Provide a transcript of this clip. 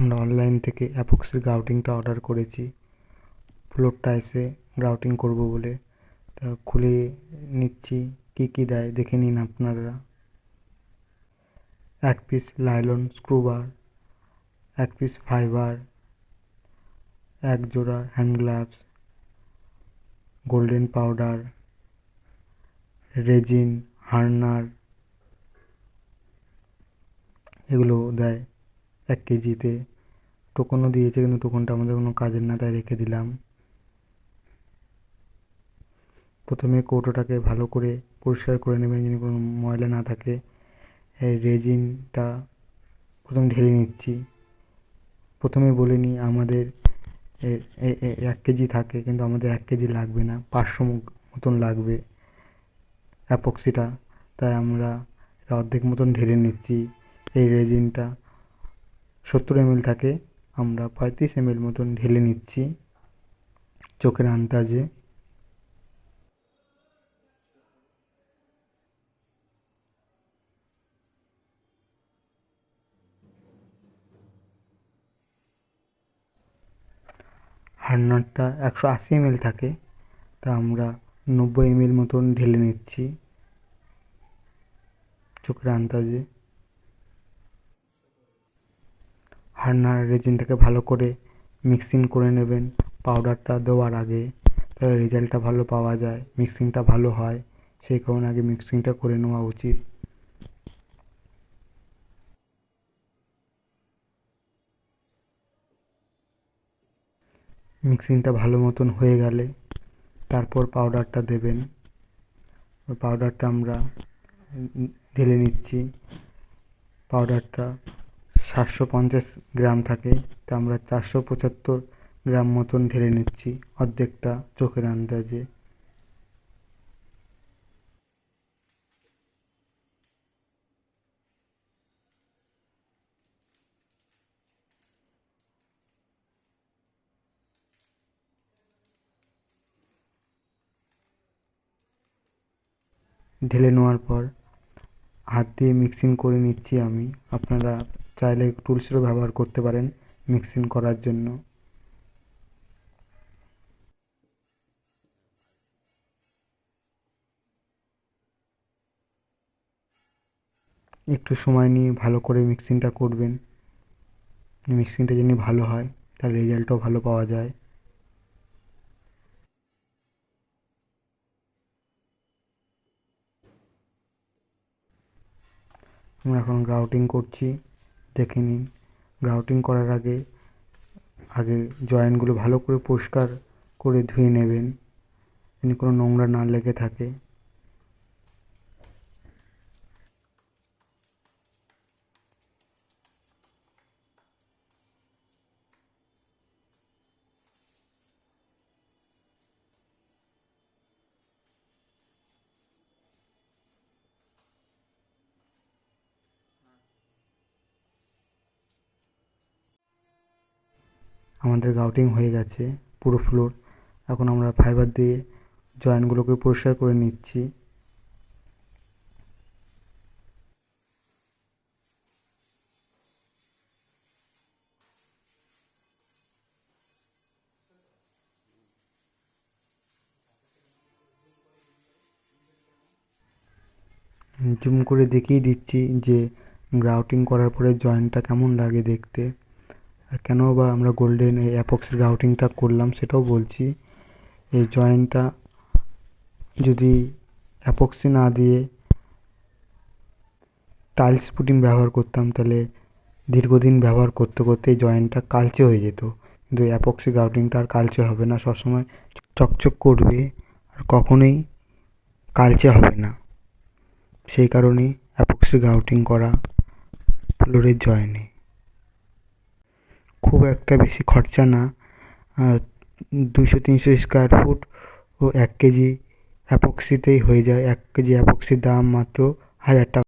আমরা অনলাইন থেকে অ্যাপক্সির গ্রাউটিংটা অর্ডার করেছি। ফ্লোরটা এসে গ্রাউটিং করব বলে, তা খুলে নিচ্ছি কি কি দেয় দেখে নিন আপনারা। 1 piece nylon scrubber, 1 piece fibre, 1 জোড়া hand gloves, golden powder, resin, hardener, এগুলো দেয় 1 কেজিতে। টোকনও দিয়েছে, কিন্তু টোকনটা আমাদের কোনো কাজের না, তাই রেখে দিলাম। প্রথমে কৌটোটাকে ভালো করে পরিষ্কার করে নেবেন যেন কোনো ময়লা না থাকে। এই রেজিনটা প্রথম ঢেলে নিচ্ছি। প্রথমে বলে নিই, আমাদের 1 কেজি থাকে, কিন্তু আমাদের 1 কেজি লাগবে না, 500 মতন লাগবে অ্যাপক্সিটা, তাই আমরা অর্ধেক মতন ঢেলে নিচ্ছি। এই রেজিনটা 70 ml থাকে, আমরা 35 ml মতন ঢেলে নিচ্ছি চোখের আন্দাজে। হার্নারটা 180 ml থাকে, তা আমরা 90 ml মতন ঢেলে নিচ্ছি চোখের আন্দাজে। হার্নার রেজিনটাকে ভালো করে মিক্সিং করে নেবেন পাউডারটা দেওয়ার আগে, তাহলে রেজাল্টটা ভালো পাওয়া যায়, মিক্সিংটা ভালো হয়, সেই কারণে আগে মিক্সিংটা করে নেওয়া উচিত। মিক্সিংটা ভালো মতন হয়ে গেলে তারপর পাউডারটা দেবেন। পাউডারটা আমরা ঢেলে নিচ্ছি। পাউডারটা 750 গ্রাম থাকে, তা আমরা 475 গ্রাম মতন ঢেলে নিচ্ছি, অর্ধেকটা চোখের আন্দাজে। ঢেলে নেওয়ার পর হাত দিয়ে মিক্সিং করে নিচ্ছি আমি। আপনারা চাইলে টুলসেরও ব্যবহার করতে পারেন মিক্সিং করার জন্য। একটু সময় নিয়ে ভালো করে মিক্সিংটা করবেন, মিক্সিংটা যেন ভালো হয়, তার রেজাল্টও ভালো পাওয়া যায়। আমরা এখন গ্রাউটিং করছি, দেখে নিন। গ্রাউটিং করার আগে জয়েন্টগুলো ভালো করে পরিষ্কার করে ধুয়ে নেবেন যেন কোনো নোংরা না লেগে থাকে। আমাদের গ্রাউটিং হয়ে গেছে পুরো ফ্লোর। এখন আমরা ফাইবার দিয়ে জয়েন্টগুলোকে পরিষ্কার করে নিচ্ছি। জুম করে দেখিয়ে দিচ্ছি যে গ্রাউটিং করার পরে জয়েন্টটা কেমন লাগে দেখতে, আর কেন বা আমরা গোল্ডেন এই অ্যাপক্সি গ্রাউটিংটা করলাম সেটাও বলছি। এই জয়েন্টটা যদি অ্যাপক্সি না দিয়ে টাইলস পুটিং ব্যবহার করতাম, তাহলে দীর্ঘদিন ব্যবহার করতে করতে এই জয়েন্টটা কালচে হয়ে যেত, কিন্তু অ্যাপক্সি গ্রাউটিংটা আর কালচে হবে না, সবসময় চকচক করবে আর কখনোই কালচে হবে না। সেই কারণেই অ্যাপক্সি গ্রাউটিং করা ফ্লোরের জয়েন্টে। খুব একটা বেশি খরচা না, 200-300 স্কোয়ার ফুট ও 1 কেজি অ্যাপক্সিতেই হয়ে যায়। 1 কেজি অ্যাপক্সির দাম মাত্র 1000 টাকা।